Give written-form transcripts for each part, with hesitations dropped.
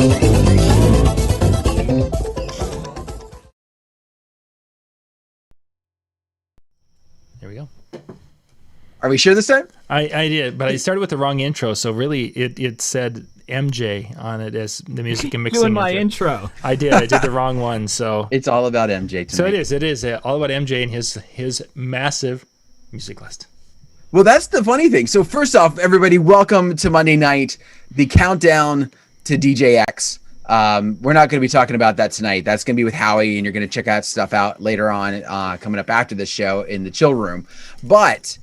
There we go. Are we sure this time? I did, but I started with the wrong intro, so really it said MJ on it as the music and mixing. Doing my intro. I did the wrong one, so it's all about MJ tonight. So it is all about MJ and his massive music list. Well, that's the funny thing. So first off, everybody, welcome to Monday night, the countdown to DJX. We're not going to be talking about that tonight. That's going to be with Howie, and you're going to check that stuff out later on, coming up after the show in the chill room. But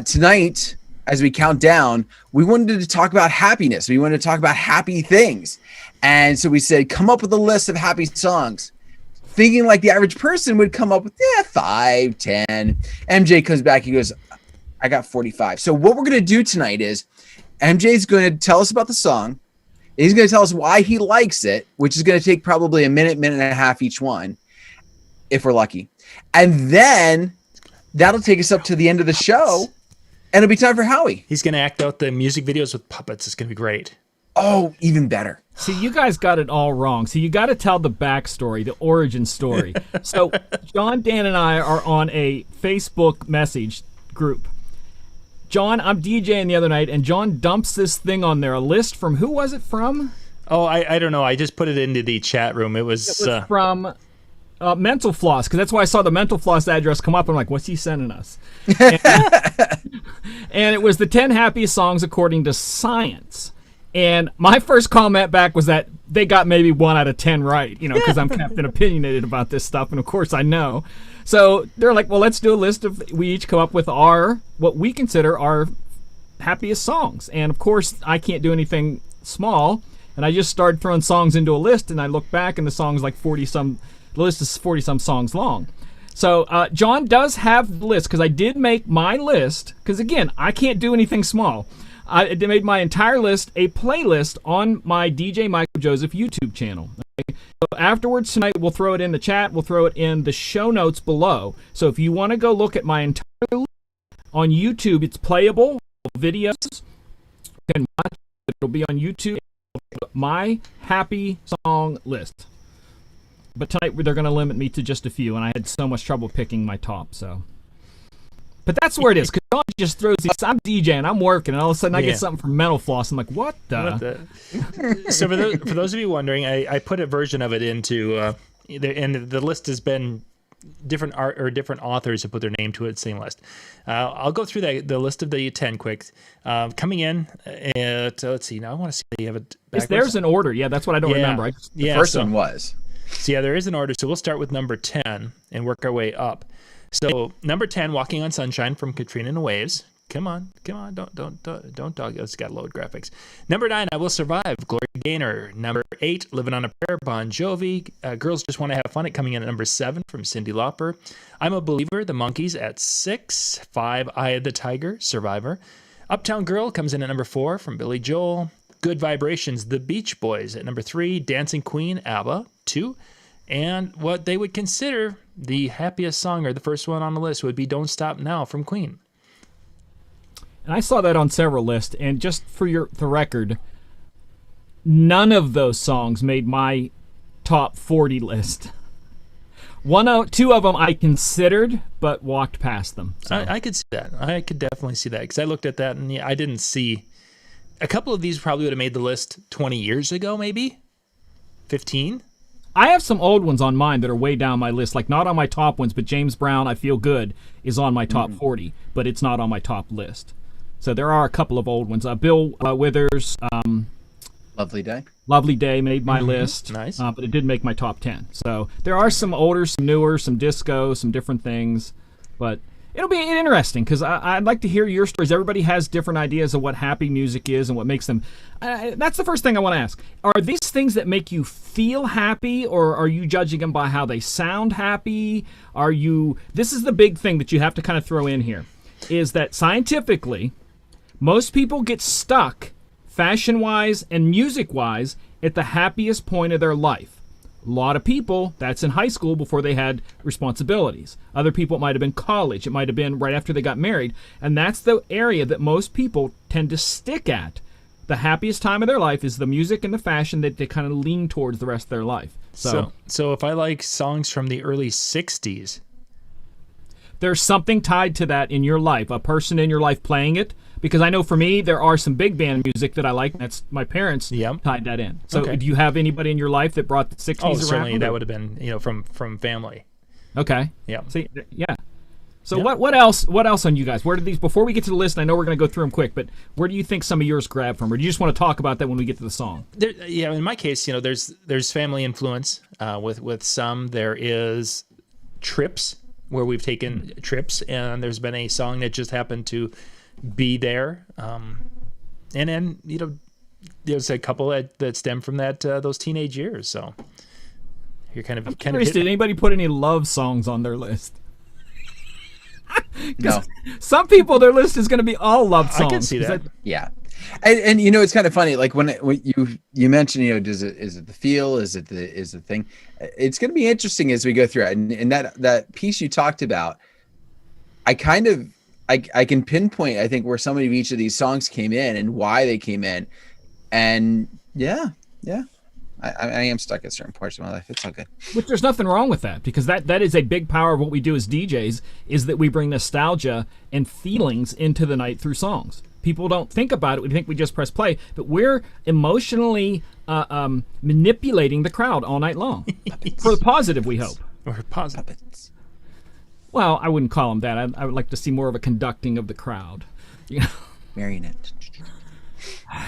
tonight, as we count down, we wanted to talk about happiness. We wanted to talk about happy things. And so we said, come up with a list of happy songs. Thinking like the average person would come up with 5, 10. MJ comes back, he goes, I got 45. So what we're going to do tonight is MJ's going to tell us about the song. He's going to tell us why he likes it, which is going to take probably a minute and a half each one, if we're lucky. And then that'll take us up to the end of the show, and it'll be time for Howie. He's going to act out the music videos with puppets. It's going to be great. Oh, even better. See, you guys got it all wrong. So you got to tell the backstory, the origin story. So John, Dan, and I are on a Facebook message group. John, I'm DJing the other night, and John dumps this thing on there, a list from, who was it from? Oh, I don't know. I just put it into the chat room. It was from Mental Floss, because that's why I saw the Mental Floss address come up. I'm like, what's he sending us? And it was the 10 happiest songs according to science. And my first comment back was that they got maybe 1 out of 10 right, because I'm Captain Opinionated about this stuff, and of course I know. So they're like, well, let's do a list of, we each come up with what we consider our happiest songs. And of course, I can't do anything small. And I just started throwing songs into a list, and I look back and the song's like the list is 40 some songs long. So John does have the list, because I did make my list, because again, I can't do anything small. I made my entire list a playlist on my DJ Michael Joseph YouTube channel. Okay? So afterwards tonight, we'll throw it in the chat. We'll throw it in the show notes below. So if you want to go look at my entire list on YouTube, it's playable videos. You can watch it. It'll be on YouTube. My happy song list. But tonight they're going to limit me to just a few, and I had so much trouble picking my top. But that's where it is, because John just throws these. I'm DJing, I'm working, and all of a sudden I get something from Mental Floss. I'm like, what the? So for those of you wondering, I put a version of it into, and the list has been different art or different authors have put their name to it, same list. I'll go through the list of the 10 quick. Coming in at, let's see, now I want to see if you have it backwards. There's an order, that's what I don't remember. The first one was. So there is an order, so we'll start with number 10 and work our way up. So number 10, "Walking on Sunshine" from Katrina and the Waves. Come on, don't dog. It's got load graphics. Number 9, "I Will Survive," Gloria Gaynor. Number 8, "Living on a Prayer," Bon Jovi. "Girls Just Want to Have Fun," coming in at number 7 from Cyndi Lauper. "I'm a Believer," the Monkees at 6. 5, "Eye of the Tiger," Survivor. "Uptown Girl" comes in at number 4 from Billy Joel. "Good Vibrations," the Beach Boys at number 3. "Dancing Queen," ABBA, 2. And what they would consider the happiest song, or the first one on the list, would be "Don't Stop Now" from Queen. And I saw that on several lists, and just for the record, none of those songs made my top 40 list. 2 of them I considered, but walked past them. So. I could see that. I could definitely see that, because I looked at that, and I didn't see... A couple of these probably would have made the list 20 years ago, maybe? 15? I have some old ones on mine that are way down my list, like not on my top ones, but James Brown, "I Feel Good," is on my top 40, but it's not on my top list. So there are a couple of old ones. Bill Withers, Lovely Day. Lovely Day made my list, nice. But it did make my top 10. So there are some older, some newer, some disco, some different things, but it'll be interesting, because I'd like to hear your stories. Everybody has different ideas of what happy music is and what makes them. That's the first thing I want to ask. Are these things that make you feel happy, or are you judging them by how they sound happy? This is the big thing that you have to kind of throw in here, is that scientifically, most people get stuck fashion-wise and music-wise at the happiest point of their life. A lot of people, that's in high school before they had responsibilities. Other people, it might have been college. It might have been right after they got married. And that's the area that most people tend to stick at. the happiest time of their life is the music and the fashion that they kind of lean towards the rest of their life. So if I like songs from the early 60s, there's something tied to that in your life, a person in your life playing it. Because I know for me, there are some big band music that I like. That's my parents tied that in. So do you have anybody in your life that brought the 60s around? Certainly that would have been, from family. Okay. Yeah. See, yeah. So what else on you guys? Where did these, before we get to the list, and I know we're going to go through them quick, but where do you think some of yours grab from? Or do you just want to talk about that when we get to the song? In my case, there's family influence with some. There is trips where we've taken trips, and there's been a song that just happened to be there. And then, there's a couple that stem from those teenage years. So you're kind of did anybody put any love songs on their list? No. Some people, their list is going to be all love songs. I can see that. Yeah. And it's kind of funny, like when you mentioned, is it the feel, is it the thing? It's going to be interesting as we go through it. And that piece you talked about, I can pinpoint, I think, where some of each of these songs came in and why they came in. And I am stuck at certain parts of my life. It's all good. Which there's nothing wrong with that, because that is a big power of what we do as DJs, is that we bring nostalgia and feelings into the night through songs. People don't think about it. We think we just press play, but we're emotionally manipulating the crowd all night long. For the positive, we hope. Or positive. Well, I wouldn't call them that. I would like to see more of a conducting of the crowd. Marionette.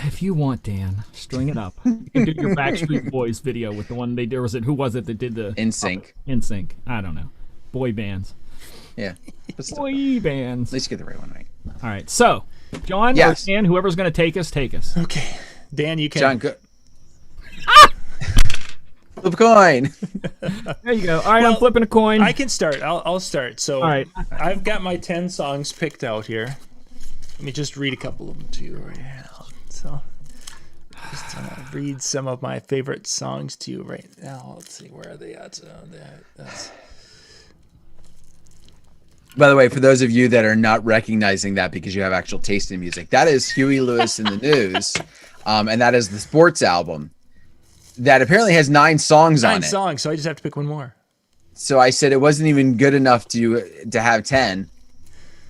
If you want, Dan, string it up. You can do your Backstreet Boys video with the one they did. Who was it that did the NSYNC? NSYNC. I don't know. Boy bands. Yeah. Boy bands. At least get the right one right. All right. So, John or Dan, whoever's going to take us. Okay. Dan, you can. John, go. Flip a coin. There you go. All right, I'm flipping a coin. I can start. I'll start. So all right. I've got my 10 songs picked out here. Let me just read a couple of them to you right now. So just read some of my favorite songs to you right now. Let's see, where are they at? By the way, for those of you that are not recognizing that because you have actual taste in music, that is Huey Lewis in the News, and that is the sports album that apparently has 9 songs on it. 9 songs, so I just have to pick one more. So I said it wasn't even good enough to have 10,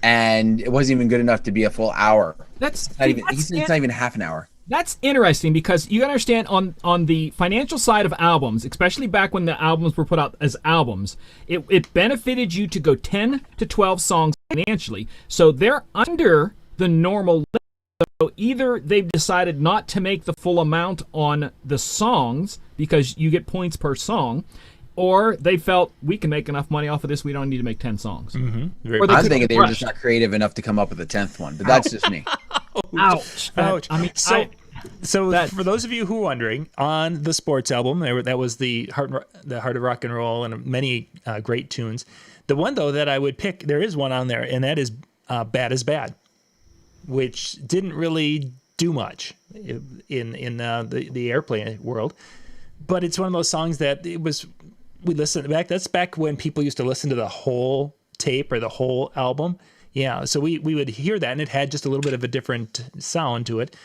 and it wasn't even good enough to be a full hour. It's not even half an hour. That's interesting, because you understand on the financial side of albums, especially back when the albums were put out as albums, it benefited you to go 10 to 12 songs financially. So they're under the normal limit. So either they've decided not to make the full amount on the songs because you get points per song, or they felt we can make enough money off of this, we don't need to make 10 songs. Mm-hmm. I'm thinking they were just not creative enough to come up with a 10th one, but that's just me. Ouch. Ouch. For those of you who are wondering, on the sports album, that was the Heart of Rock and Roll and many great tunes. The one, though, that I would pick, there is one on there, and that is Bad is Bad, which didn't really do much in the airplay world. But it's one of those songs that we listened back. That's back when people used to listen to the whole tape or the whole album. Yeah, so we would hear that, and it had just a little bit of a different sound to it.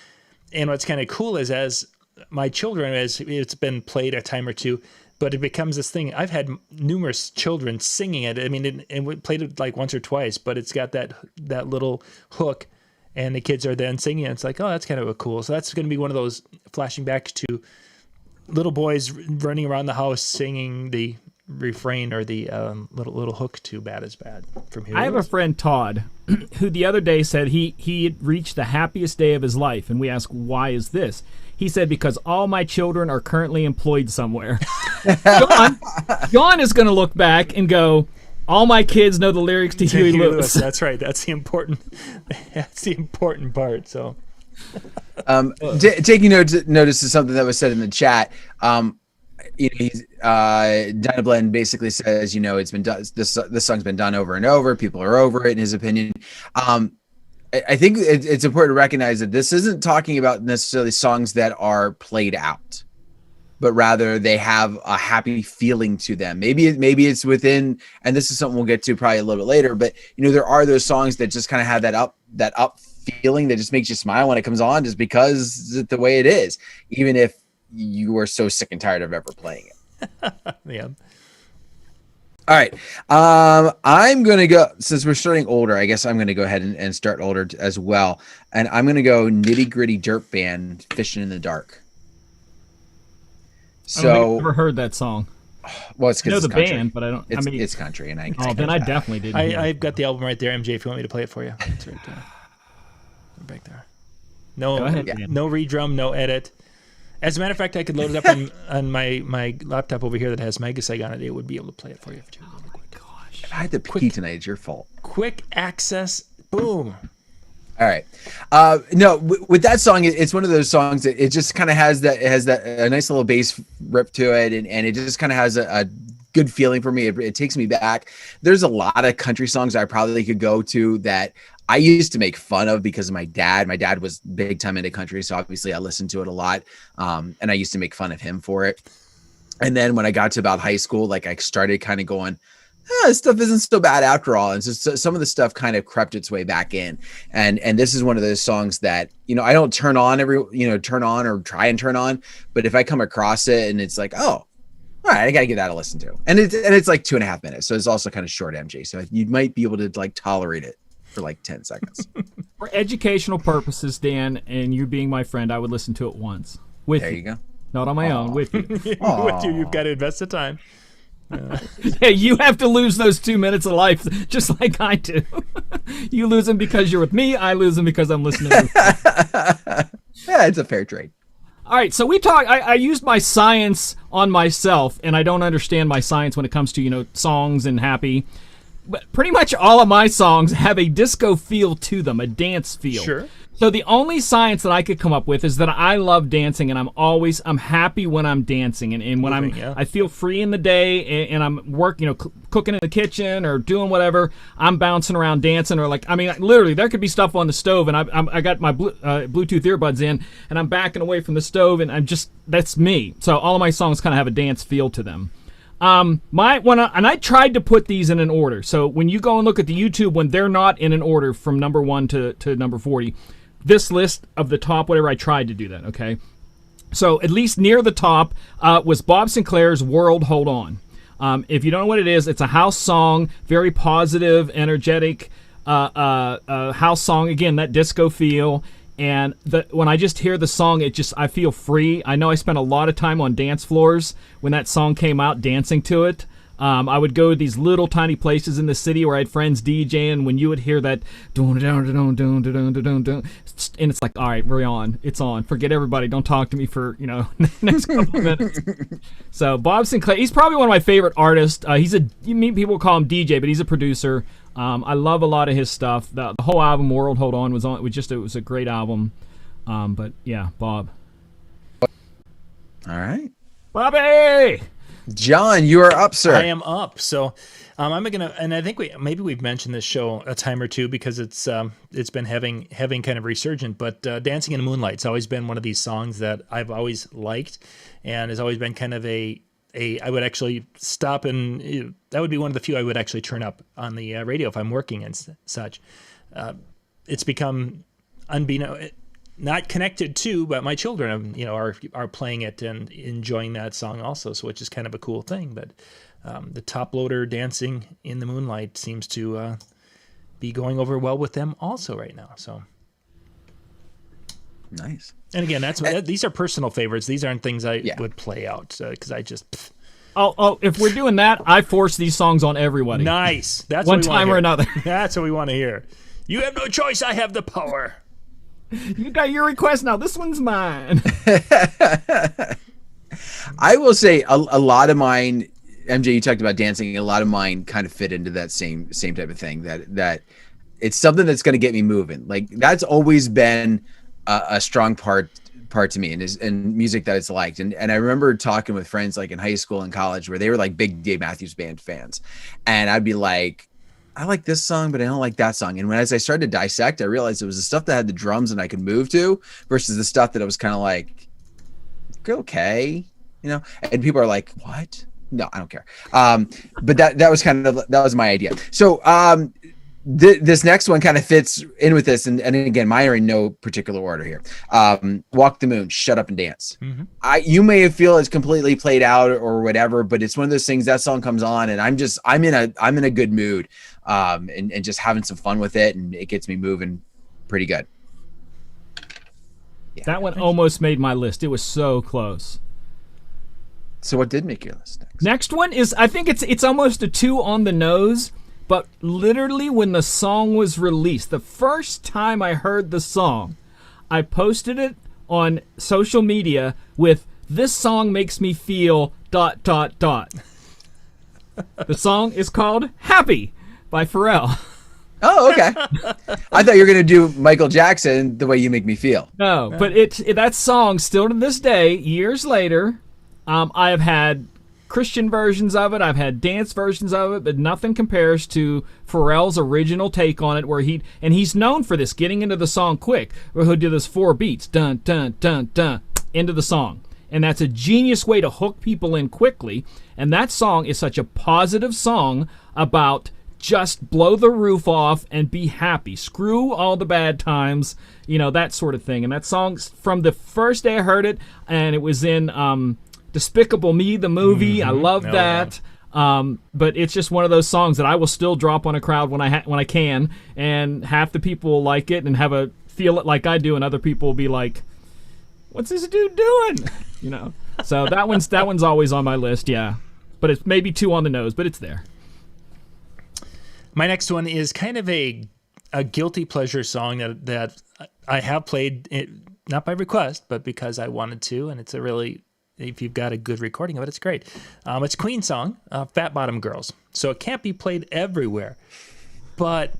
And what's kind of cool is, as my children, as it's been played a time or two, but it becomes this thing. I've had numerous children singing it. I mean, and we played it like once or twice, but it's got that little hook, and the kids are then singing it. It's like, oh, that's kind of cool. So that's going to be one of those flashing back to little boys running around the house singing the refrain or the little hook to Bad is Bad from here. I have a friend, Todd, who the other day said he had reached the happiest day of his life, and we asked, why is this? He said, because all my children are currently employed somewhere. John is going to look back and go, all my kids know the lyrics to Huey Lewis. That's right. That's the important part. So taking notice of something that was said in the chat. Dinah Blend basically says, it's been done. This song's been done over and over. People are over it, in his opinion. I think it's important to recognize that this isn't talking about necessarily songs that are played out, but rather they have a happy feeling to them. Maybe it's within, and this is something we'll get to probably a little bit later, but there are those songs that just kind of have that up feeling that just makes you smile when it comes on, just because it's the way it is, even if you are so sick and tired of ever playing it. Yeah. All right. I'm going to go, since we're starting older, I guess I'm going to go ahead and start older as well. And I'm going to go Nitty Gritty Dirt Band, Fishing in the Dark. I don't think I've ever heard that song. Well, it's because I know it's the country. band, but I don't. It's, I mean, it's country, and I. Oh, then I definitely didn't. I've got the album right there, MJ. If you want me to play it for you, it's right there. Back there. No, Go ahead, no redrum, no edit. As a matter of fact, I could load it up on my laptop over here that has Megaseg on it. It would be able to play it for you. Oh my gosh! If I had to pee tonight, it's your fault. Quick access, boom. All right. No, with that song, it's one of those songs that it just kind of has a nice little bass rip to it, and it just kind of has a good feeling for me. It takes me back. There's a lot of country songs I probably could go to that I used to make fun of because of my dad. My dad was big time into country, so obviously I listened to it a lot, and I used to make fun of him for it. And then when I got to about high school, like I started kind of going, this stuff isn't so bad after all. And so some of the stuff kind of crept its way back in. And this is one of those songs that, I don't turn on or try and turn on, but if I come across it and it's like, oh, all right, I got to give that a listen to. And it's like 2.5 minutes. So it's also kind of short, MJ. So you might be able to like tolerate it for like 10 seconds. For educational purposes, Dan, and you being my friend, I would listen to it once. With there you go. Not on my own, with you. With you, you've got to invest the time. Yeah, you have to lose those 2 minutes of life just like I do. You lose them because you're with me. I lose them because I'm listening to you. Yeah, it's a fair trade. All right, so we talked. I used my science on myself, and I don't understand my science when it comes to songs and happy. But pretty much all of my songs have a disco feel to them, a dance feel. Sure. So the only science that I could come up with is that I love dancing, and I'm happy when I'm dancing, and when I feel free in the day, and I'm cooking in the kitchen or doing whatever, I'm bouncing around dancing, or literally there could be stuff on the stove, and I got my Bluetooth earbuds in, and I'm backing away from the stove, and that's me. So all of my songs kind of have a dance feel to them. And I tried to put these in an order. So when you go and look at the YouTube, when they're not in an order from number 1 to number 40. This list of the top, whatever, I tried to do that, okay? So at least near the top was Bob Sinclair's World Hold On. If you don't know what it is, it's a house song, very positive, energetic house song. Again, that disco feel. And when I just hear the song, I feel free. I know I spent a lot of time on dance floors when that song came out, dancing to it. I would go to these little tiny places in the city where I had friends DJing. When you would hear that, and it's like, all right, we're on. It's on. Forget everybody. Don't talk to me for next couple of minutes. So Bob Sinclair, he's probably one of my favorite artists. People call him DJ, but he's a producer. I love a lot of his stuff. The whole album, World Hold On, was a great album. But yeah, Bob. All right, Bobby. John, you are up, sir. I am up. So I'm gonna, and I think we've mentioned this show a time or two because it's been having kind of resurgent. But Dancing in the Moonlight's always been one of these songs that I've always liked, and has always been kind of I would actually stop and that would be one of the few I would actually turn up on the radio if I'm working and such. It's become not connected to, but my children, are playing it and enjoying that song also. So, which is kind of a cool thing. But the top loader Dancing in the Moonlight seems to be going over well with them also right now. So nice. And again, these are personal favorites. These aren't things I would play out because I just. Oh! If we're doing that, I force these songs on everybody. Nice. That's one time or another. That's what we want to hear. You have no choice. I have the power. You got your request now. This one's mine. I will say a lot of mine, MJ, you talked about dancing. A lot of mine kind of fit into that same type of thing. That it's something that's going to get me moving. Like that's always been a strong part to me, and music that it's liked. And I remember talking with friends like in high school and college where they were like big Dave Matthews Band fans, and I'd be like, I like this song, but I don't like that song. And as I started to dissect, I realized it was the stuff that had the drums and I could move to versus the stuff that I was kind of like, okay, and people are like, what? No, I don't care. But that was my idea. So this next one kind of fits in with this, and again, mine are in no particular order here. Walk the Moon, Shut Up and Dance. Mm-hmm. You may feel it's completely played out or whatever, but it's one of those things, that song comes on and I'm in a good mood, and just having some fun with it, and it gets me moving pretty good. Yeah. That one almost made my list. It was so close. So what did make your list next? Next one is, I think it's almost a 2 on the nose, but literally when the song was released, the first time I heard the song, I posted it on social media with, "This song makes me feel ... The song is called Happy by Pharrell. Oh, okay. I thought you were going to do Michael Jackson, The Way You Make Me Feel. No, but that song, still to this day, years later, I have had Christian versions of it, I've had dance versions of it, but nothing compares to Pharrell's original take on it, where he's known for this, getting into the song quick, where he'll do those 4 beats, dun, dun, dun, dun, into the song. And that's a genius way to hook people in quickly, and that song is such a positive song about just blow the roof off and be happy. Screw all the bad times, that sort of thing. And that song, from the first day I heard it, and it was in Despicable Me, the movie. Mm-hmm. I love that. Yeah. But it's just one of those songs that I will still drop on a crowd when I can, and half the people will like it and feel it like I do, and other people will be like, "What's this dude doing?" So that one's always on my list, yeah. But it's maybe 2 on the nose, but it's there. My next one is kind of a guilty pleasure song that I have played, not by request, but because I wanted to, and it's if you've got a good recording of it, it's great. It's a Queen song, Fat Bottom Girls. So it can't be played everywhere, but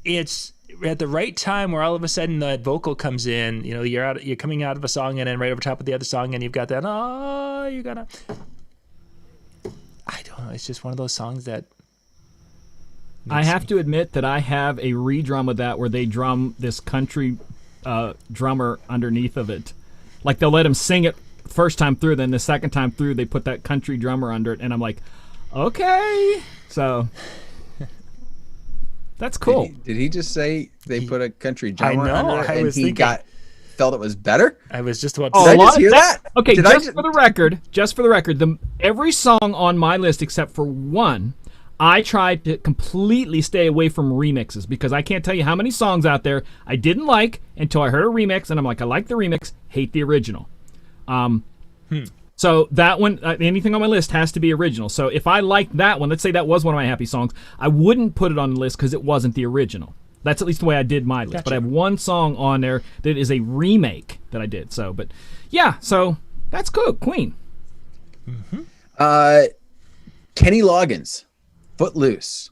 it's at the right time where all of a sudden the vocal comes in. You're coming out of a song, and then right over top of the other song, and you've got that, I don't know. It's just one of those songs that I have to admit that I have a redrum of that where they drum this country drummer underneath of it. Like, they'll let him sing it first time through, then the second time through they put that country drummer under it, and I'm like, okay. So that's cool. Did he just say they put a country drummer under it, and he felt it was better? I was just about to say. Did I just hear that? Okay, for the record, every song on my list except for one, I tried to completely stay away from remixes, because I can't tell you how many songs out there I didn't like until I heard a remix, and I'm like, I like the remix, hate the original. So that one, anything on my list has to be original. So if I liked that one, let's say that was one of my happy songs, I wouldn't put it on the list because it wasn't the original. That's at least the way I did my list. Gotcha. But I have one song on there that is a remake that I did. So, but yeah, so that's cool. Queen. Mm-hmm. Kenny Loggins, Footloose.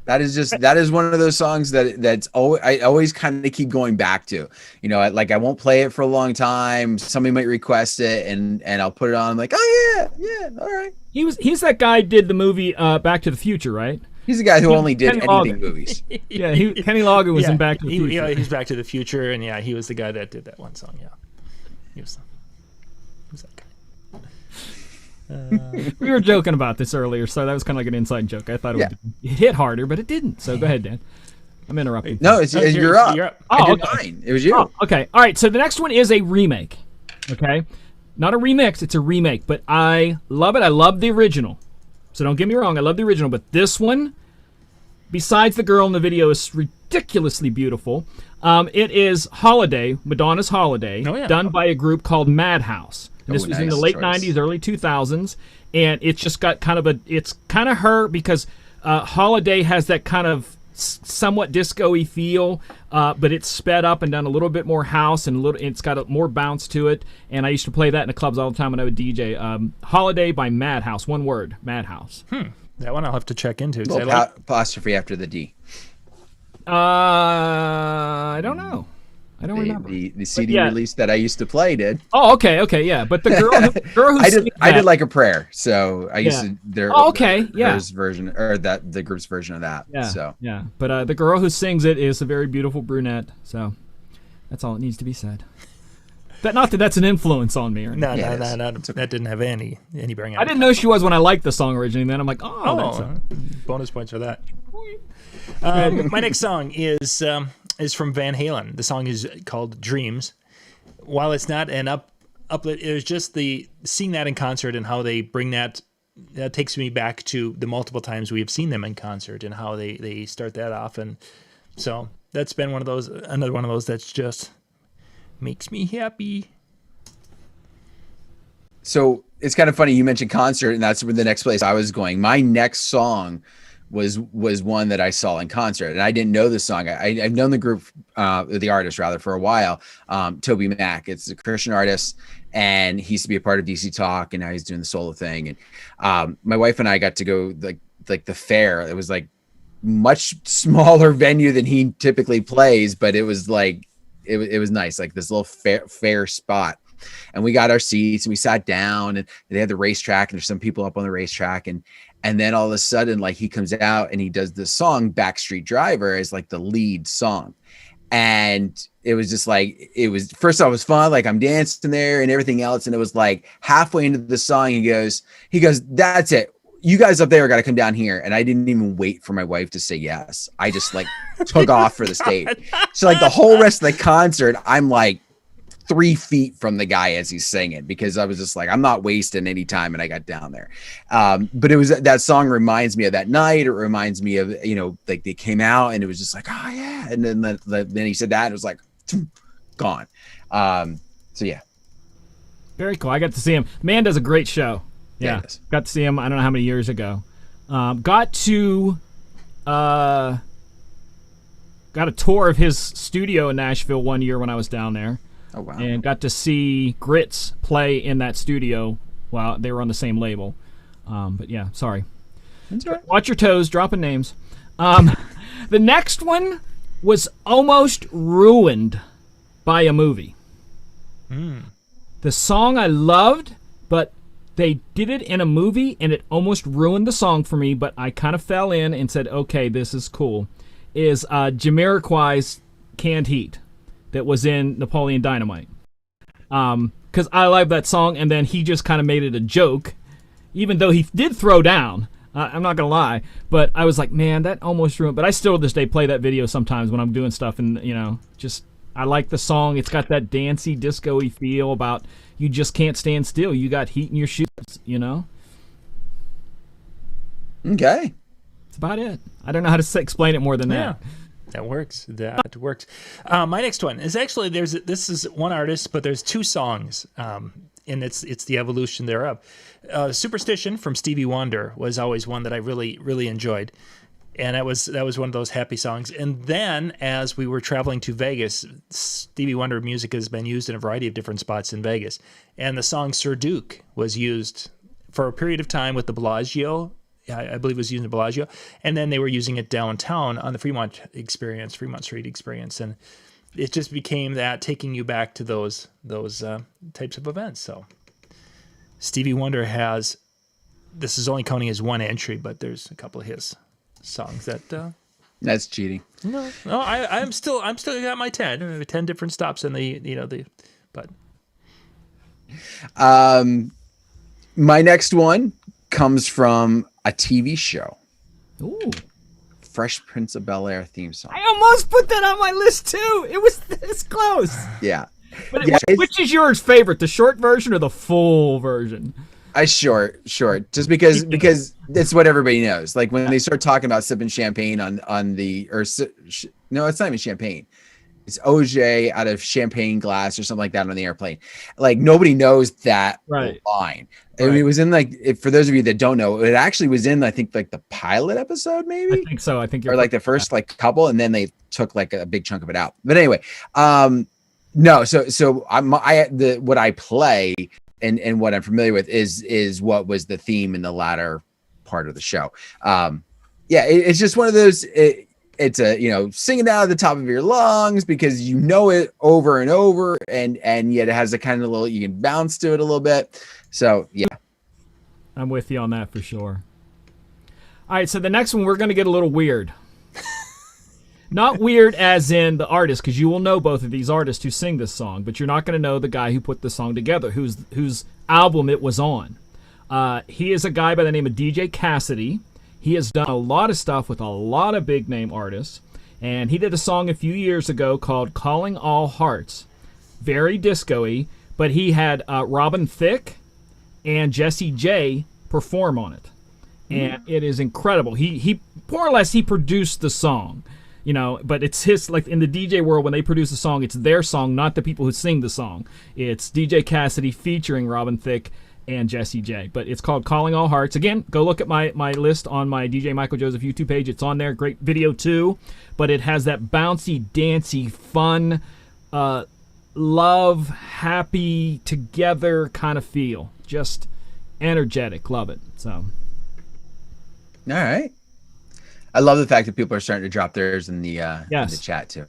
That is one of those songs that's always, I always kind of keep going back to. I won't play it for a long time. Somebody might request it, and I'll put it on. I'm like, oh yeah, all right. He's that guy who did the movie Back to the Future, right? He's the guy who only did anything movies. Yeah, Kenny Loggins was in Back to the Future. Yeah, he's Back to the Future, and he was the guy that did that one song. Yeah, he was that guy. We were joking about this earlier, so that was kind of like an inside joke. I thought it would hit harder, but it didn't. So go ahead, Dan. I'm interrupting. No, you're up. You're up. Oh, okay. Mine. It was you. Oh, okay. All right. So the next one is a remake. Okay, not a remix. It's a remake, but I love it. I love the original. So don't get me wrong. I love the original, but this one, besides the girl in the video, is ridiculously beautiful. It is Holiday, Madonna's Holiday, done by a group called Madhouse. And this was in the late 90s, early 2000s, and it's just got it's kind of her, because Holiday has that kind of somewhat disco-y feel, but it's sped up and done a little bit more house, and it's got more bounce to it, and I used to play that in the clubs all the time when I would DJ. Holiday by Madhouse, one word, Madhouse. That one I'll have to check into. Apostrophe after the D. I don't know. I don't remember. The CD release that I used to play did. Oh, okay, yeah. But the girl who I did Like a Prayer, so I used to hers version, or the group's version of that. Yeah, so yeah. But the girl who sings it is a very beautiful brunette. So that's all it needs to be said. Not that that's an influence on me. Or no, that didn't have any bearing on it. I didn't know she was when I liked the song originally. Then I'm like, that's bonus points for that. My next song is from Van Halen. The song is called Dreams. While it's not an uplit, it was just seeing that in concert and how they bring that takes me back to the multiple times we have seen them in concert and how they start that off. And so that's been another one of those that's just makes me happy. So it's kind of funny you mentioned concert, and that's where the next place I was going. My next song was one that I saw in concert, and I didn't know the song. I've known the group, the artist rather, for a while. Toby Mac. It's a Christian artist, and he used to be a part of DC Talk, and now he's doing the solo thing. And my wife and I got to go like the fair. It was like much smaller venue than he typically plays, but it was like it was nice, like this little fair spot. And we got our seats and we sat down, and they had the racetrack, and there's some people up on the racetrack, and then all of a sudden, like, he comes out and he does the song Backstreet Driver as like the lead song. And it was just like, first off, it was fun. Like, I'm dancing there and everything else. And it was like halfway into the song, he goes, that's it. You guys up there got to come down here. And I didn't even wait for my wife to say yes. I just like took off for the stage. So like the whole rest of the concert, I'm like 3 feet from the guy as he's singing, because I was just like, I'm not wasting any time. And I got down there. But it was, that song reminds me of that night. It reminds me of, like they came out and it was just like, oh yeah. And then he said that, and it was like, gone. So yeah. Very cool. I got to see him. Man does a great show. Yeah. Got to see him, I don't know how many years ago. Got a tour of his studio in Nashville one year when I was down there. Oh, wow. And got to see Grits play in that studio while they were on the same label. But yeah, sorry. That's right. Watch your toes, dropping names. The next one was almost ruined by a movie. The song I loved, but they did it in a movie, and it almost ruined the song for me, but I kind of fell in and said, okay, this is cool, is Jamiroquai's Canned Heat that was in Napoleon Dynamite. Because I love that song, and then he just kind of made it a joke, even though he did throw down. I'm not going to lie, but I was like, man, that almost ruined. But I still to this day play that video sometimes when I'm doing stuff, and, just I like the song. It's got that dancey, disco-y feel about you just can't stand still. You got heat in your shoes, Okay. That's about it. I don't know how to explain it more than that. That works. That works. My next one is actually this is one artist, but there's 2 songs, and it's the evolution thereof. Superstition from Stevie Wonder was always one that I really, really enjoyed. And that was one of those happy songs. And then as we were traveling to Vegas, Stevie Wonder music has been used in a variety of different spots in Vegas. And the song Sir Duke was used for a period of time with the Bellagio. I believe it was used in Bellagio. And then they were using it downtown on the Fremont Street experience. And it just became that, taking you back to those types of events. So Stevie Wonder this is only counting as one entry, but there's a couple of his songs that that's cheating. No, I'm still got my 10 different stops in but my next one comes from a TV show. Ooh. Fresh Prince of Bel-Air theme song. I almost put that on my list too. It was this close. Yeah. But which is yours favorite, the short version or the full version? Short, just because it's what everybody knows. Like when they start talking about sipping champagne no, it's not even champagne. It's OJ out of champagne glass or something like that on the airplane. Like nobody knows that line. Right. It was in for those of you that don't know, it actually was in, I think, like the pilot episode, maybe. I think so. I think or like the first like couple, and then they took like a big chunk of it out. But anyway, no. So what I play and what I'm familiar with is what was the theme in the latter part of the show. It's just one of those. It's a sing it out of the top of your lungs because you know it over and over, and yet it has a kind of little, you can bounce to it a little bit. So yeah, I'm with you on that for sure. All right, so the next one we're going to get a little weird. Not weird as in the artist, because you will know both of these artists who sing this song, but you're not going to know the guy who put the song together, whose album it was on. He is a guy by the name of DJ Cassidy. He has done a lot of stuff with a lot of big name artists, and he did a song a few years ago called Calling All Hearts. Very disco-y, but he had Robin Thicke and Jessie J perform on it. And it is incredible. He more or less he produced the song, you know, but it's his, like in the DJ world, when they produce a song, it's their song, not the people who sing the song. It's DJ Cassidy featuring Robin Thicke and Jessie J. But it's called Calling All Hearts. Again, go look at my list on my DJ Michael Joseph YouTube page. It's on there. Great video too. But it has that bouncy, dancey, fun, love, happy, together kind of feel. Just energetic. Love it. So. All right. I love the fact that people are starting to drop theirs in the in the chat too.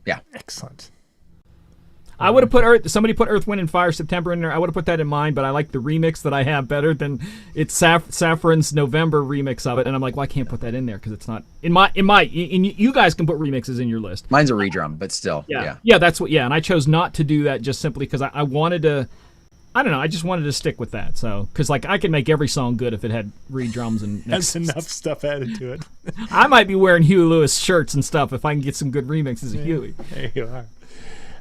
Yeah. Excellent. I would have put somebody put Earth, Wind, and Fire September in there. I would have put that in mine, but I like the remix that I have better than it's Saffron's November remix of it. And I'm like, well, I can't put that in there because it's not you guys can put remixes in your list. Mine's a redrum, but still. Yeah, that's what. Yeah, and I chose not to do that just simply because I wanted to. I don't know. I just wanted to stick with that. So, because like I could make every song good if it had redrums and has enough stuff added to it. I might be wearing Huey Lewis shirts and stuff if I can get some good remixes of Huey. There you are.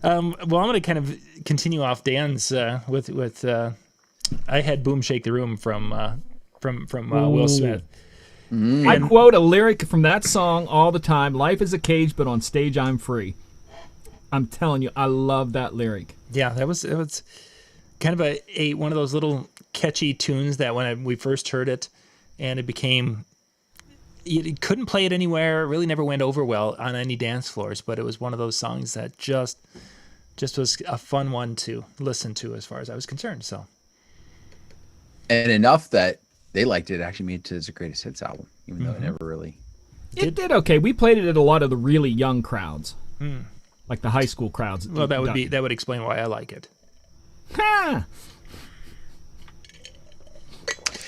Well, I'm going to kind of continue off Dan's with I had "Boom Shake the Room" from Will Smith. I quote a lyric from that song all the time: "Life is a cage, but on stage I'm free." I'm telling you, I love that lyric. Yeah, it was kind of a one of those little catchy tunes that when we first heard it, and it became, you couldn't play it anywhere. It really never went over well on any dance floors, but it was one of those songs that just was a fun one to listen to as far as I was concerned. So, and enough that they liked it, actually made it to his greatest hits album, even though it never really. It did okay. We played it at a lot of the really young crowds, like the high school crowds. Well, that would explain why I like it. Ha!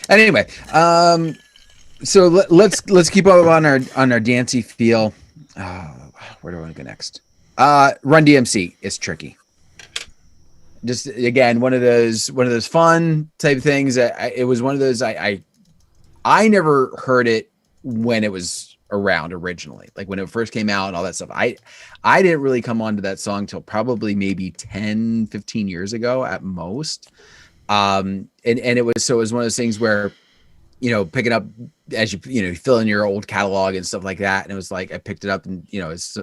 Anyway, so let's keep up on our dancey feel. Where do I want to go next? Run DMC is tricky. Just again, one of those fun type things. It was one of those I never heard it when it was around originally, like when it first came out and all that stuff. I didn't really come onto that song till probably maybe 10, 15 years ago at most. And it was one of those things where, you know, picking up as you fill in your old catalog and stuff like that. And it was like, I picked it up and, you know, this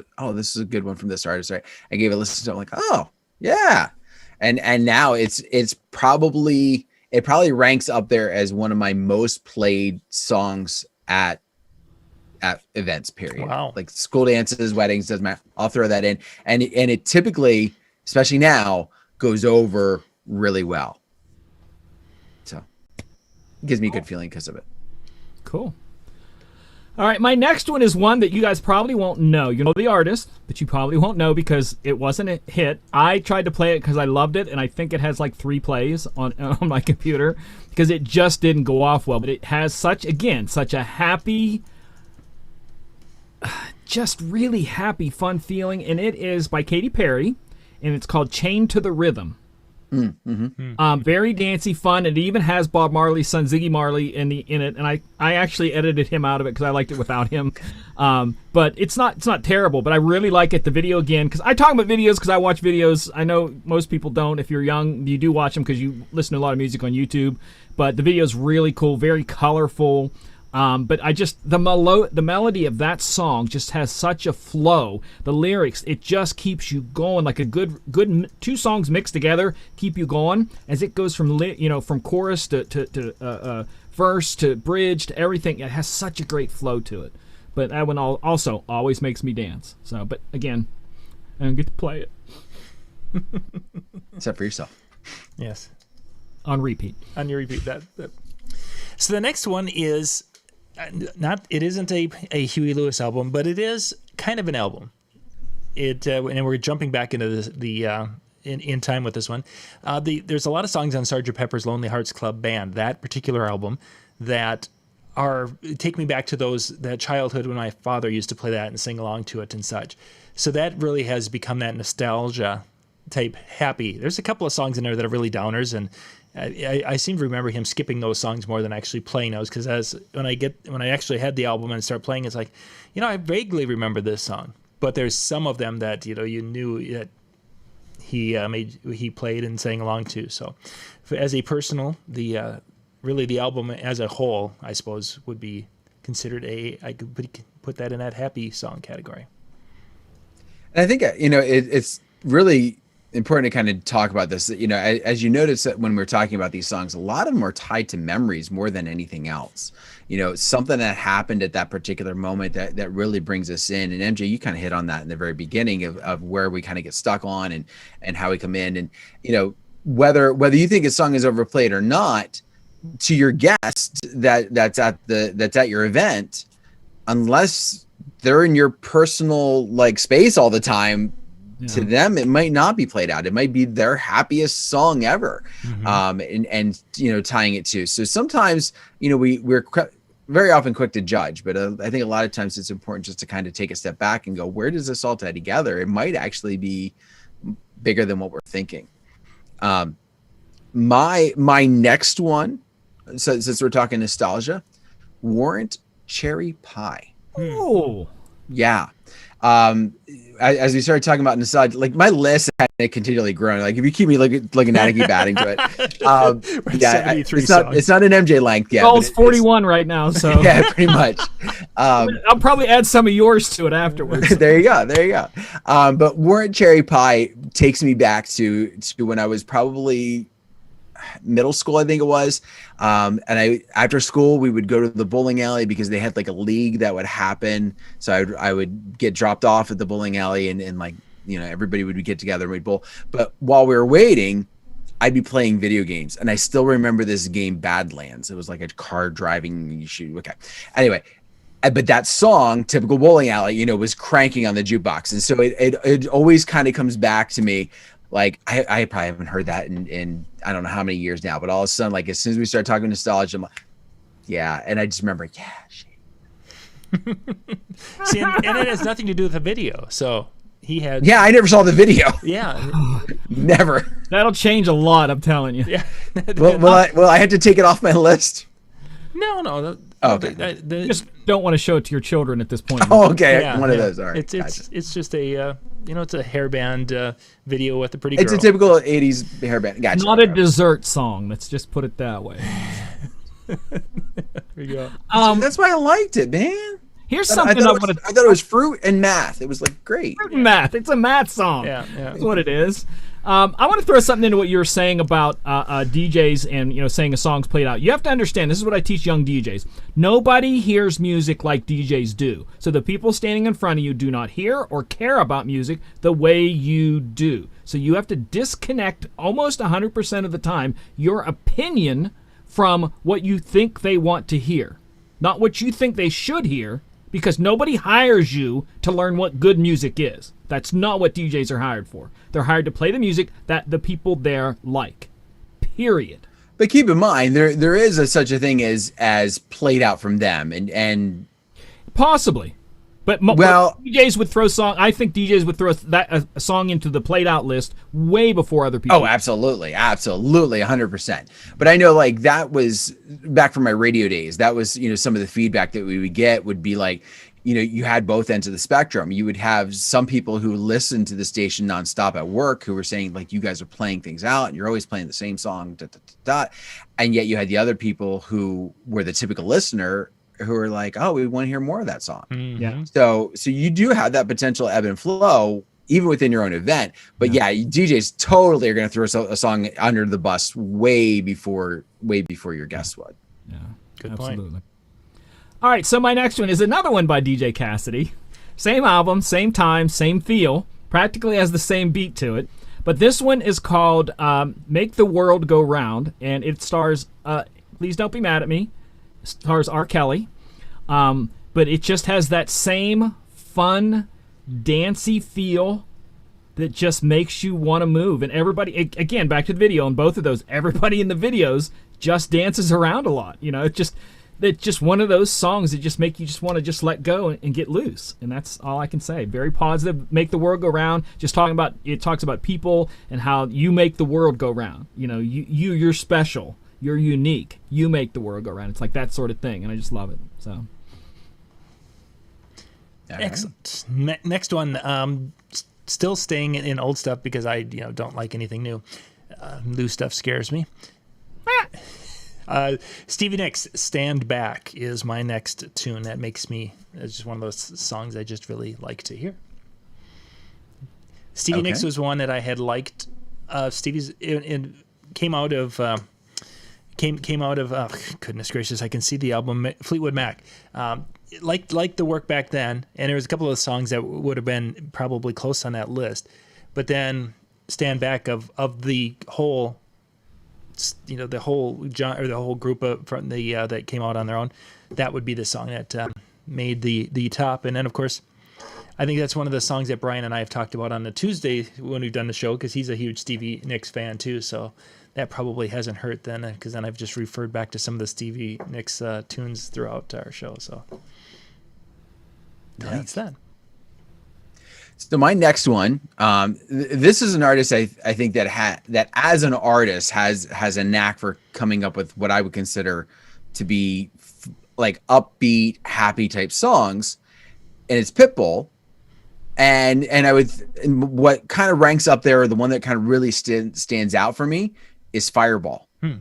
is a good one from this artist. Right. I gave it a listen to it. I'm like, oh yeah. And now it probably ranks up there as one of my most played songs at events, period. Wow. Like school dances, weddings, doesn't matter. I'll throw that in. And it typically, especially now, goes over really well. So it gives me a good feeling because of it. Cool. All right, my next one is one that you guys probably won't know. You know the artist, but you probably won't know because it wasn't a hit. I tried to play it because I loved it, and I think it has like 3 plays on my computer because it just didn't go off well. But it has such a happy, just really happy, fun feeling, and it is by Katy Perry, and it's called "Chained to the Rhythm." Very dancey, fun. It even has Bob Marley's son Ziggy Marley in it, and I actually edited him out of it because I liked it without him. But it's not terrible. But I really like it. The video again, because I talk about videos because I watch videos. I know most people don't. If you're young, you do watch them because you listen to a lot of music on YouTube. But the video is really cool, very colorful. But the melody of that song just has such a flow. The lyrics, it just keeps you going, like a good 2 songs mixed together keep you going as it goes from chorus to verse to bridge to everything. It has such a great flow to it. But that one also always makes me dance. So, but again, I don't get to play it. Except for yourself. Yes. On repeat. On your repeat. That. So the next one is. It isn't a Huey Lewis album, but it is kind of an album. And we're jumping back into the in time with this one. There's a lot of songs on Sgt. Pepper's Lonely Hearts Club Band, that particular album, that take me back to that childhood when my father used to play that and sing along to it and such. So that really has become that nostalgia type happy. There's a couple of songs in there that are really downers, and I seem to remember him skipping those songs more than actually playing those, because when I actually had the album and start playing, it's like, I vaguely remember this song, but there's some of them that you knew that he played and sang along to. So, as a personal, really the album as a whole, I suppose, would be considered I could put that in that happy song category. And I think it's really important to kind of talk about this. As you notice that when we're talking about these songs, a lot of them are tied to memories more than anything else. Something that happened at that particular moment that really brings us in. And MJ, you kind of hit on that in the very beginning of where we kind of get stuck on and how we come in. And whether you think a song is overplayed or not, to your guest that's at your event, unless they're in your personal space all the time, to them it might not be played out. It might be their happiest song ever. And tying it to. So sometimes we're very often quick to judge, but I think a lot of times it's important just to kind of take a step back and go, where does this all tie together? It might actually be bigger than what we're thinking. My next one, so since we're talking nostalgia, Warrant Cherry Pie. Oh, yeah. As we started talking about nostalgia, my list had continually grown. If you keep me looking at it, keep adding to it. It's not an MJ length yet. Well, it's 41 right now, so yeah, pretty much. I'll probably add some of yours to it afterwards. There you go. But Warrant Cherry Pie takes me back to when I was probably middle school, I think it was. And after school, we would go to the bowling alley because they had a league that would happen. So I would get dropped off at the bowling alley and everybody would get together and we'd bowl. But while we were waiting, I'd be playing video games. And I still remember this game, Badlands. It was like a car driving shoot. Okay. Anyway, but that song, typical bowling alley, was cranking on the jukebox. And so it always kind of comes back to me. I probably haven't heard that in I don't know how many years now, but all of a sudden, as soon as we start talking nostalgia, I'm like, yeah. And I just remember, yeah, shit. See, and it has nothing to do with the video. So he had. Yeah, I never saw the video. Yeah. Never. That'll change a lot, I'm telling you. Yeah. Well, I had to take it off my list. No. Okay. Just don't want to show it to your children at this point. Oh, okay. Yeah, one of those. All right. It's just a it's a hairband video with a pretty girl. It's a typical 80s hairband. Gotcha. Not a dessert song. Let's just put it that way. There you go. That's why I liked it, man. Here's something I thought it was fruit and math. It was great. Fruit and math. It's a math song. Yeah. That's what it is. I want to throw something into what you were saying about DJs and saying a song's played out. You have to understand, this is what I teach young DJs. Nobody hears music like DJs do. So the people standing in front of you do not hear or care about music the way you do. So you have to disconnect almost 100% of the time your opinion from what you think they want to hear. Not what you think they should hear, because nobody hires you to learn what good music is. That's not what DJs are hired for. They're hired to play the music that the people there like. Period. But keep in mind, there is such a thing as played out from them, and possibly. But DJs would throw song. I think DJs would throw a song into the played out list way before other people. Oh, absolutely, 100%. But I know that was back from my radio days. That was some of the feedback that we would get would be you had both ends of the spectrum. You would have some people who listened to the station nonstop at work who were saying you guys are playing things out and you're always playing the same song, and yet you had the other people who were the typical listener who are oh, we want to hear more of that song. Mm-hmm. Yeah. So you do have that potential ebb and flow even within your own event. But yeah, DJs totally are going to throw a song under the bus way before your guests would. Yeah. Good absolutely. point. All right, so my next one is another one by DJ Cassidy. Same album, same time, same feel, practically has the same beat to it. But this one is called Make the World Go Round, and it stars, please don't be mad at me, stars R. Kelly. But it just has that same fun, dancey feel that just makes you want to move. And everybody, again, back to the video on both of those, everybody in the videos just dances around a lot. It just... it's just one of those songs that just make you just want to just let go and get loose. And that's all I can say. Very positive. Make the world go round. Just talking about, it talks about people and how you make the world go round. You know, you're special. You're unique. You make the world go round. It's like that sort of thing. And I just love it. So. Excellent. Next one, still staying in old stuff because I don't like anything new. New stuff scares me. Stevie Nicks' Stand Back is my next tune. That makes me, it's just one of those songs I just really like to hear. Stevie Nicks was one that I had liked. Stevie's came out of goodness gracious, I can see the album Fleetwood Mac. Liked the work back then, and there was a couple of songs that would have been probably close on that list, but then Stand Back of the whole, the whole group of from the that came out on their own, that would be the song that made the top. And then of course, I think that's one of the songs that Brian and I have talked about on the Tuesday when we've done the show, because he's a huge Stevie Nicks fan too. So that probably hasn't hurt then, because then I've just referred back to some of the Stevie Nicks tunes throughout our show. So that's that. So my next one, this is an artist I think that as an artist has a knack for coming up with what I would consider to be like upbeat, happy type songs, and it's Pitbull. And what kind of ranks up there, the one that kind of really stands out for me, is Fireball. Ooh,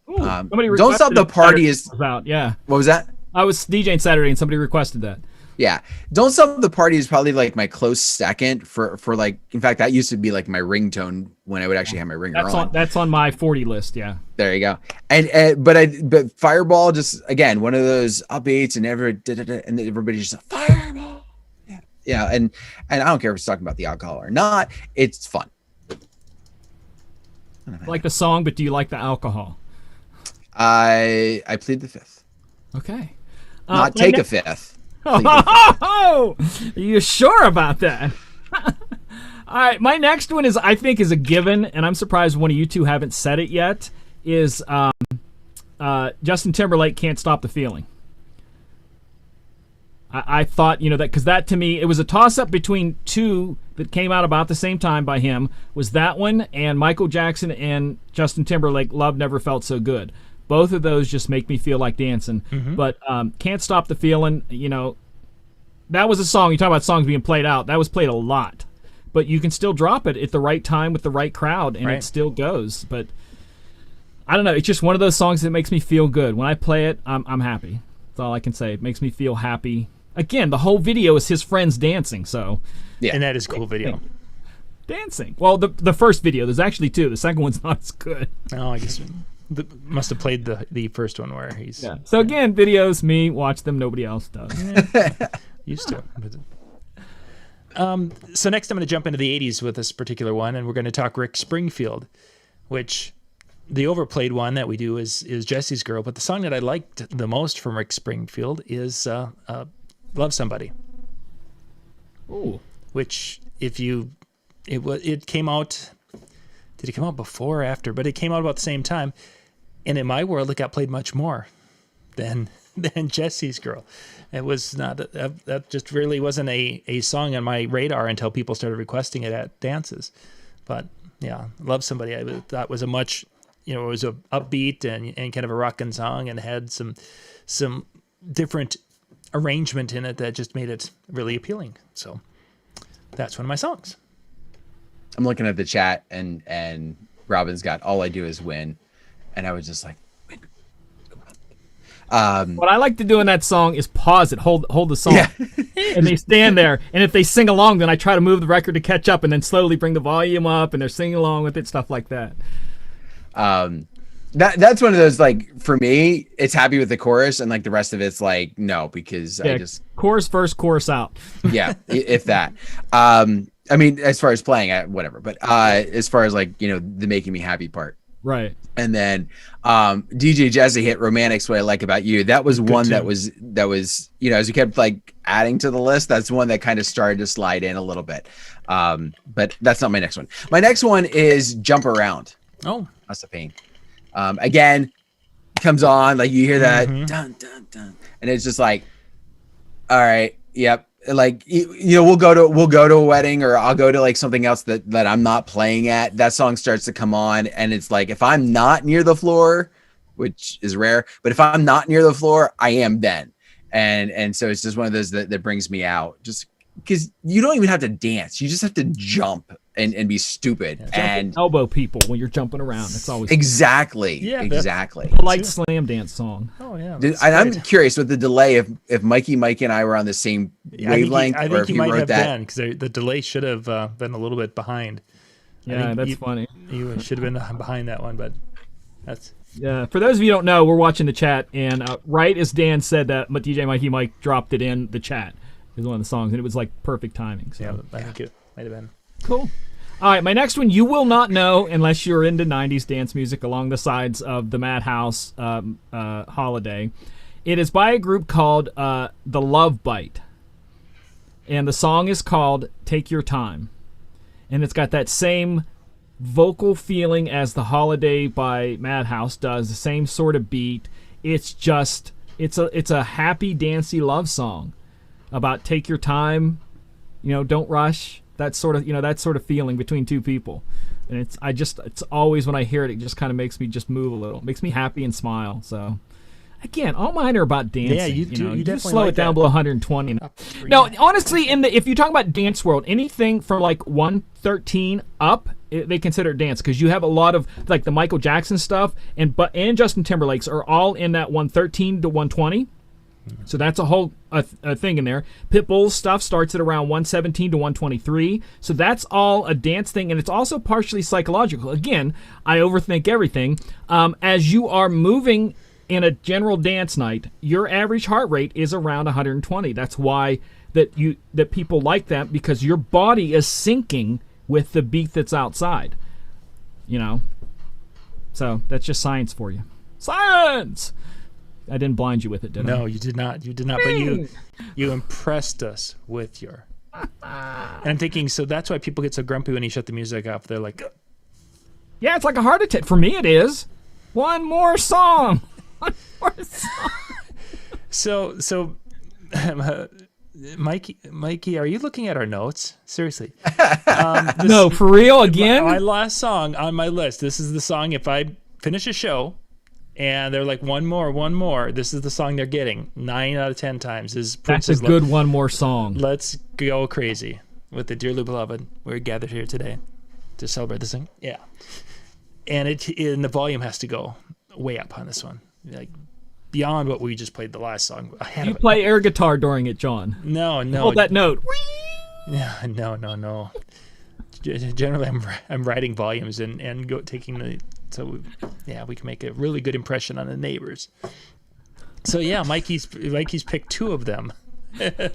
Don't Stop the Party is out. Yeah. What was that? I was DJing Saturday and somebody requested that. Yeah. Don't Stop the Party is probably like my close second for like, in fact, that used to be like my ringtone when I would actually have my ringer on. That's on my 40 list. Yeah. There you go. But Fireball, just again, one of those upbeats and everybody's just Fireball. Yeah. And I don't care if it's talking about the alcohol or not. It's fun. I like the song, but do you like the alcohol? I plead the fifth. Okay. Not take a fifth. Oh, are you sure about that? All right, my next one I think is a given, and I'm surprised one of you two haven't said it yet. Is Justin Timberlake, Can't Stop the Feeling. I thought, that because that to me, it was a toss-up between two that came out about the same time by him, was that one and Michael Jackson and Justin Timberlake, Love Never Felt So Good. Both of those just make me feel like dancing. Mm-hmm. But Can't Stop the Feeling, that was a song. You talk about songs being played out. That was played a lot. But you can still drop it at the right time with the right crowd, and It still goes. But I don't know. It's just one of those songs that makes me feel good. When I play it, I'm happy. That's all I can say. It makes me feel happy. Again, the whole video is his friends dancing. So, yeah, and that is a cool video. Dancing. Well, the first video. There's actually two. The second one's not as good. Oh, I guess must have played the first one where he's. Yeah. So again, videos, me watch them. Nobody else does. Used to. So next, I'm going to jump into the '80s with this particular one, and we're going to talk Rick Springfield, which the overplayed one that we do is Jesse's Girl. But the song that I liked the most from Rick Springfield is Love Somebody. Ooh. Which, it came out. Did it come out before or after? But it came out about the same time, and in my world, it got played much more than Jesse's Girl. It was not that just really wasn't a song on my radar until people started requesting it at dances. But yeah, Love Somebody I thought was a much, it was a upbeat and kind of a rockin' song, and had some different arrangement in it that just made it really appealing. So that's one of my songs. I'm looking at the chat, and Robin's got All I Do Is Win, and I was just like, win. What I like to do in that song is pause it, hold the song, and they stand there, and if they sing along, then I try to move the record to catch up, and then slowly bring the volume up, and they're singing along with it, stuff like that. That's one of those, like, for me, it's happy with the chorus, and like the rest of it's like no, because I just chorus first, chorus out. Yeah, if that. I mean, as far as playing, whatever. But as far as like, the making me happy part. Right. And then DJ Jesse hit Romantics, What I Like About You. That was one that was, as we kept like adding to the list, that's one that kind of started to slide in a little bit. But that's not my next one. My next one is Jump Around. Oh. That's a pain. Again, comes on, like you hear that Mm-hmm. dun dun dun, and it's just like, all right, yep. Like you know, we'll go to a wedding, or I'll go to like something else that I'm not playing at. That song starts to come on, and it's like if I'm not near the floor, which is rare, but if I'm not near the floor, I am then. And so it's just one of those that brings me out, just because you don't even have to dance, you just have to jump and be stupid and elbow people when you're jumping around. It's always exactly a light slam dance song. Oh yeah. I'm curious with the delay if Mikey and I were on the same wavelength, I or think if he he might wrote have that. been, because the delay should have been a little bit behind. Yeah, that's funny. You should have been behind that one, but that's. Yeah, for those of you who don't know, we're watching the chat, and right as Dan said that, DJ Mikey Mike dropped it in the chat. It was one of the songs, and it was like perfect timing. So. Yeah, I think it might have been. Cool. All right, my next one you will not know unless you're into 90s dance music along the sides of the Madhouse holiday. It is by a group called The Love Bite, and the song is called Take Your Time. And it's got that same vocal feeling as The Holiday by Madhouse does, the same sort of beat. It's just it's a happy dancey love song about take your time, don't rush, that sort of feeling between two people. And it's always when I hear it just kind of makes me just move a little. It makes me happy and smile. So again, all mine are about dancing. Yeah, you definitely just slow it down that. below 120. No, honestly, if you talk about dance world, anything from like 113 up, they consider it dance, because you have a lot of like the Michael Jackson stuff and Justin Timberlake's are all in that 113 to 120. So that's a whole a thing in there. Pitbull's stuff starts at around 117 to 123. So that's all a dance thing, and it's also partially psychological. Again, I overthink everything. As you are moving in a general dance night, your average heart rate is around 120. That's why that people like that, because your body is syncing with the beat that's outside. So that's just science for you. Science! I didn't blind you with it, did I? No, you did not. You did not. But you impressed us with your. And I'm thinking, so that's why people get so grumpy when you shut the music off. They're like, yeah, it's like a heart attack. For me, it is. One more song. One more song. So, Mikey, are you looking at our notes? Seriously. No, for real, again? My last song on my list. This is the song, if I finish a show and they're like, one more, this is the song they're getting 9 out of 10 times. That's a good one more song. Let's go crazy with the Dearly Beloved. We're gathered here today to celebrate this thing. Yeah. And the volume has to go way up on this one. Like beyond what we just played the last song. You play air guitar during it, John. No. Hold that note. Yeah, no. Generally, I'm writing volumes and taking the. So we can make a really good impression on the neighbors. So yeah, Mikey's picked 2 of them.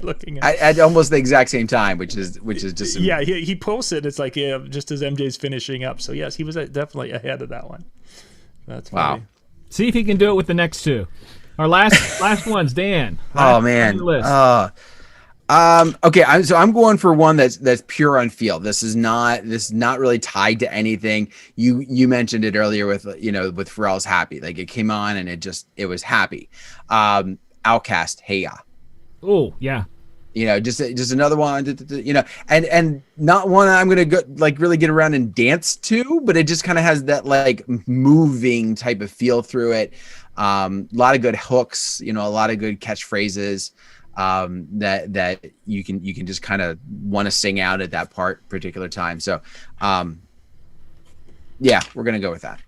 Looking at almost the exact same time, which is just yeah. He posted. It's like just as MJ's finishing up. So yes, he was definitely ahead of that one. That's funny. Wow. See if he can do it with the next 2. Our last ones, Dan. Oh man. Okay, I'm going for one that's pure on feel. This is not really tied to anything. You mentioned it earlier with with Pharrell's Happy. Like it came on and it was happy. Outkast, Hey Ya. Oh yeah. Just another one. And not one I'm gonna go like really get around and dance to, but it just kind of has that like moving type of feel through it. A lot of good hooks. A lot of good catchphrases. That you can just kind of want to sing out at that particular time. So, yeah, we're going to go with that.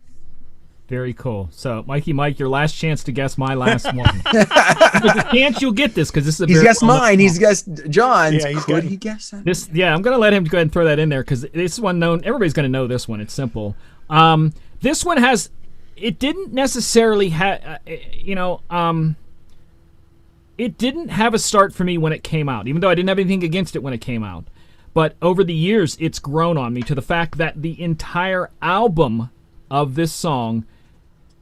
Very cool. So, Mikey Mike, your last chance to guess my last one. There's a chance you'll get this because this is he's guessed mine. He's guessed John's. Yeah, could he guess that? This? Yeah, I'm going to let him go ahead and throw that in there because this one known. Everybody's going to know this one. It's simple. This one has. It didn't necessarily have. It didn't have a start for me when it came out, even though I didn't have anything against it when it came out. But over the years, it's grown on me to the fact that the entire album of this song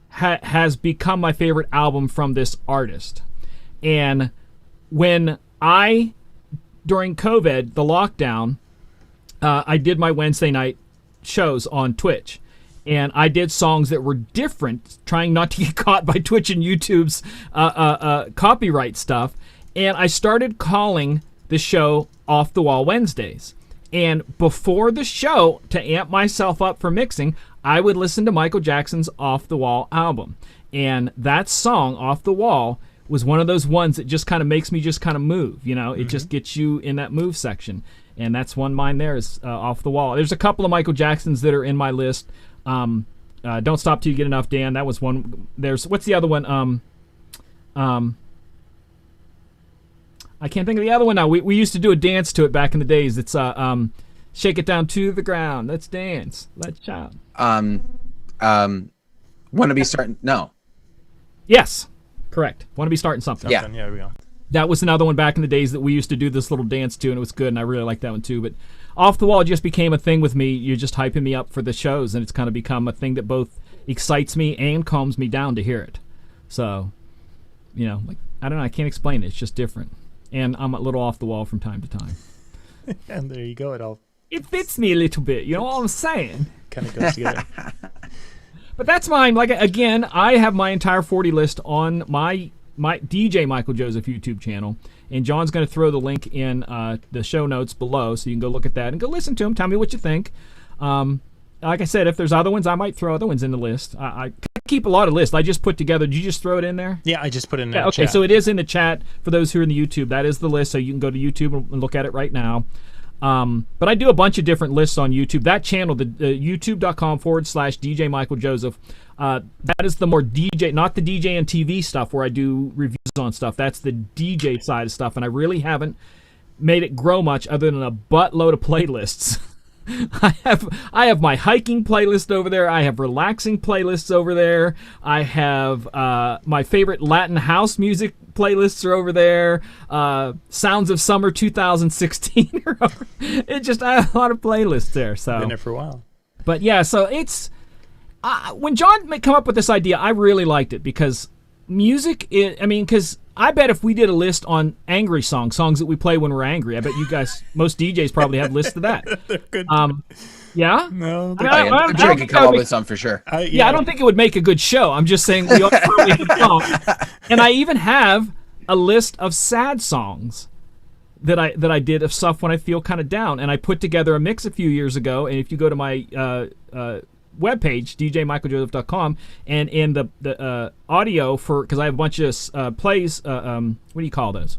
has become my favorite album from this artist. And when during COVID, the lockdown, I did my Wednesday night shows on Twitch. and I did songs that were different, trying not to get caught by Twitch and YouTube's copyright stuff. And I started calling the show Off the Wall Wednesdays. And before the show, to amp myself up for mixing, I would listen to Michael Jackson's Off the Wall album. And that song, Off the Wall, was one of those ones that just kind of makes me just kind of move. You know, it just gets you in that move section. And that's one mine there is Off the Wall. There's a couple of Michael Jacksons that are in my list. Don't Stop Till You Get Enough, Dan. That was one. There's, what's the other one? I can't think of the other one now. We used to do a dance to it back in the days. It's Shake It Down to the Ground. Let's dance. Let's shout. Wanna Be Starting? No. Yes, correct. Want to Be Starting Something. Yeah. Yeah, there we go. That was another one back in the days that we used to do this little dance to, and it was good, and I really liked that one too. But Off the Wall just became a thing with me. You're just hyping me up for the shows, and it's kind of become a thing that both excites me and calms me down to hear it. So, you know, like, I don't know, I can't explain it. It's just different. And I'm a little off the wall from time to time. And there you go. It fits me a little bit, you know what I'm saying? Kind of goes together. But that's mine. Like, again, I have my entire 40 list on my DJ Michael Joseph YouTube channel, and John's going to throw the link in the show notes below, so you can go look at that and go listen to them. Tell me what you think. Like I said, if there's other ones, I might throw other ones in the list. I keep a lot of lists. I just put together. Did you just throw it in there? Yeah, I just put it in there. Okay, chat. So it is in the chat for those who are in the YouTube. That is the list, so you can go to YouTube and look at it right now. But I do a bunch of different lists on YouTube. That channel, the youtube.com/DJ Michael Joseph, that is the more DJ, not the DJNTV stuff where I do reviews on stuff. That's the DJ side of stuff, and I really haven't made it grow much other than a buttload of playlists. I have my hiking playlist over there. I have relaxing playlists over there. I have my favorite Latin house music playlists are over there. Sounds of Summer 2016 are over. It just, I have a lot of playlists there. So been there for a while. But yeah, so it's when John come up with this idea, I really liked it because music. Because I bet if we did a list on angry songs that we play when we're angry, I bet you guys, most DJs probably have lists of that. They're good. Yeah? No. I'm sure I could come up with some for sure. Yeah, I don't think it would make a good show. I'm just saying we all probably have songs. And I even have a list of sad songs that I did of stuff when I feel kind of down. And I put together a mix a few years ago. And if you go to my webpage, djmichaeljoseph.com, and in the audio for, because I have a bunch of plays, what do you call those?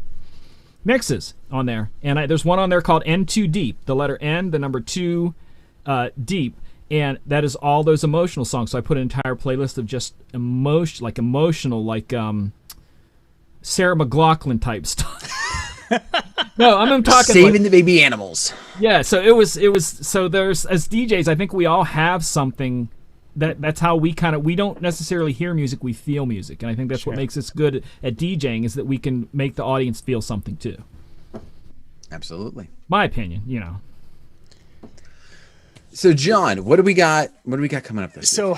Mixes on there. And there's one on there called N2 Deep, the letter N, the number 2 Deep. And that is all those emotional songs. So I put an entire playlist of just emotional, like Sarah McLachlan type stuff. No, I'm talking saving the baby animals. Yeah, so it was so there's, as DJs, I think we all have something that's how we don't necessarily hear music, we feel music. And I think that's what makes us good at DJing, is that we can make the audience feel something too. Absolutely. My opinion, you know. So John, what do we got coming up this week? So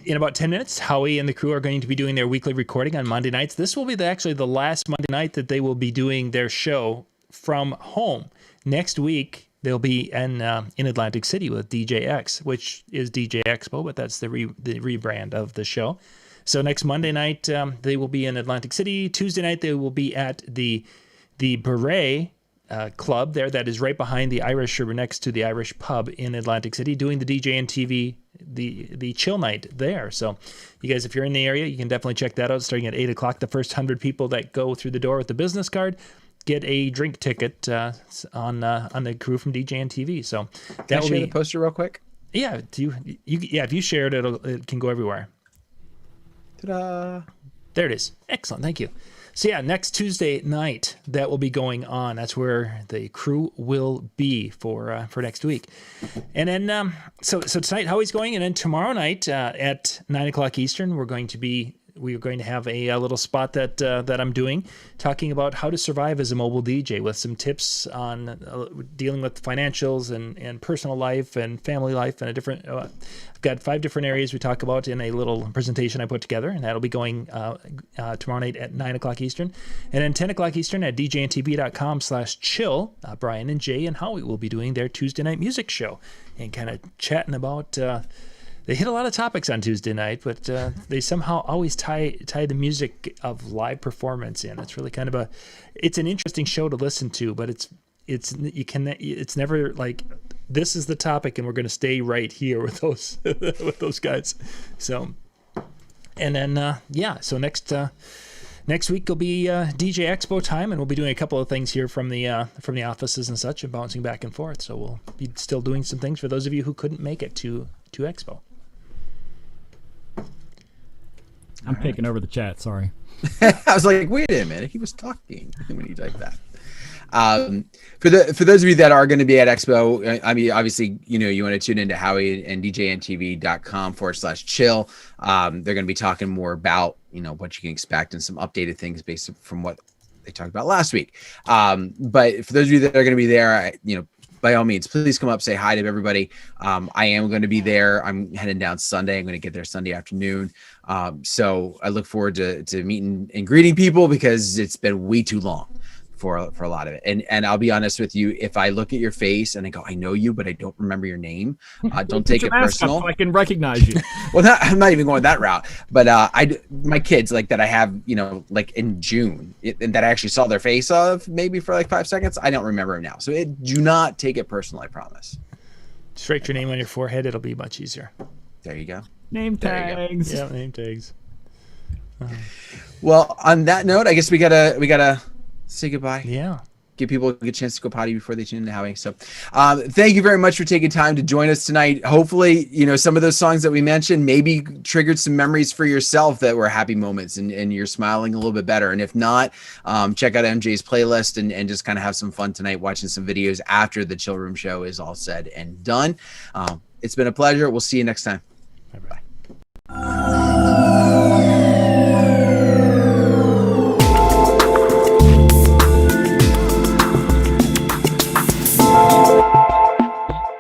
in about 10 minutes, Howie and the crew are going to be doing their weekly recording on Monday nights. This will be actually the last Monday night that they will be doing their show from home. Next week, they'll be in Atlantic City with DJX, which is DJ Expo, but that's the rebrand of the show. So next Monday night, they will be in Atlantic City. Tuesday night, they will be at the Beret club there that is right behind the Irish, or next to the Irish pub in Atlantic City, doing the DJNTV the chill night there. So you guys, if you're in the area, you can definitely check that out. Starting at 8 o'clock, the first 100 people that go through the door with the business card get a drink ticket on the crew from DJNTV. So that will share the poster real quick. Yeah, if you share it, it can go everywhere. Ta-da! There it is. Excellent, thank you. So yeah, next Tuesday night that will be going on. That's where the crew will be for next week. And then so tonight Howie's going, and then tomorrow night at 9 o'clock Eastern we are going to have a little spot that I'm doing, talking about how to survive as a mobile DJ, with some tips on dealing with financials and personal life and family life, and a different. I've got 5 different areas we talk about in a little presentation I put together, and that'll be going tomorrow night at 9 o'clock Eastern, and then 10 o'clock Eastern at djntv.com/chill. Brian and Jay and Howie will be doing their Tuesday night music show and kind of chatting about they hit a lot of topics on Tuesday night, but they somehow always tie the music of live performance in. It's really kind of it's an interesting show to listen to, but it's never like this is the topic and we're going to stay right here with those with those guys. So, and then so next week will be DJ Expo time, and we'll be doing a couple of things here from the offices and such, and bouncing back and forth. So we'll be still doing some things for those of you who couldn't make it to Expo. I'm taking over the chat. Sorry. I was like, wait a minute, he was talking when he typed that. For those of you that are going to be at Expo, I mean, obviously, you want to tune into Howie and DJNTV.com/chill. They're going to be talking more about, what you can expect and some updated things based from what they talked about last week. But for those of you that are going to be there, by all means, please come up, say hi to everybody. I am going to be there. I'm heading down Sunday. I'm going to get there Sunday afternoon. So I look forward to meeting and greeting people because it's been way too long for a lot of it. And I'll be honest with you, if I look at your face and I go, I know you, but I don't remember your name, don't take it personal. So I can recognize you. Well, I'm not even going that route, but my kids like that I have, like in June and that I actually saw their face of maybe for like 5 seconds. I don't remember them now. So do not take it personal. I promise. Just write your name on your forehead. It'll be much easier. There you go. Name tags. Yeah, name tags. Well, on that note, I guess we gotta say goodbye. Yeah. Give people a good chance to go potty before they tune into Howie. So thank you very much for taking time to join us tonight. Hopefully, some of those songs that we mentioned maybe triggered some memories for yourself that were happy moments and you're smiling a little bit better. And if not, check out MJ's playlist and just kind of have some fun tonight watching some videos after the Chill Room show is all said and done. It's been a pleasure. We'll see you next time. Bye-bye.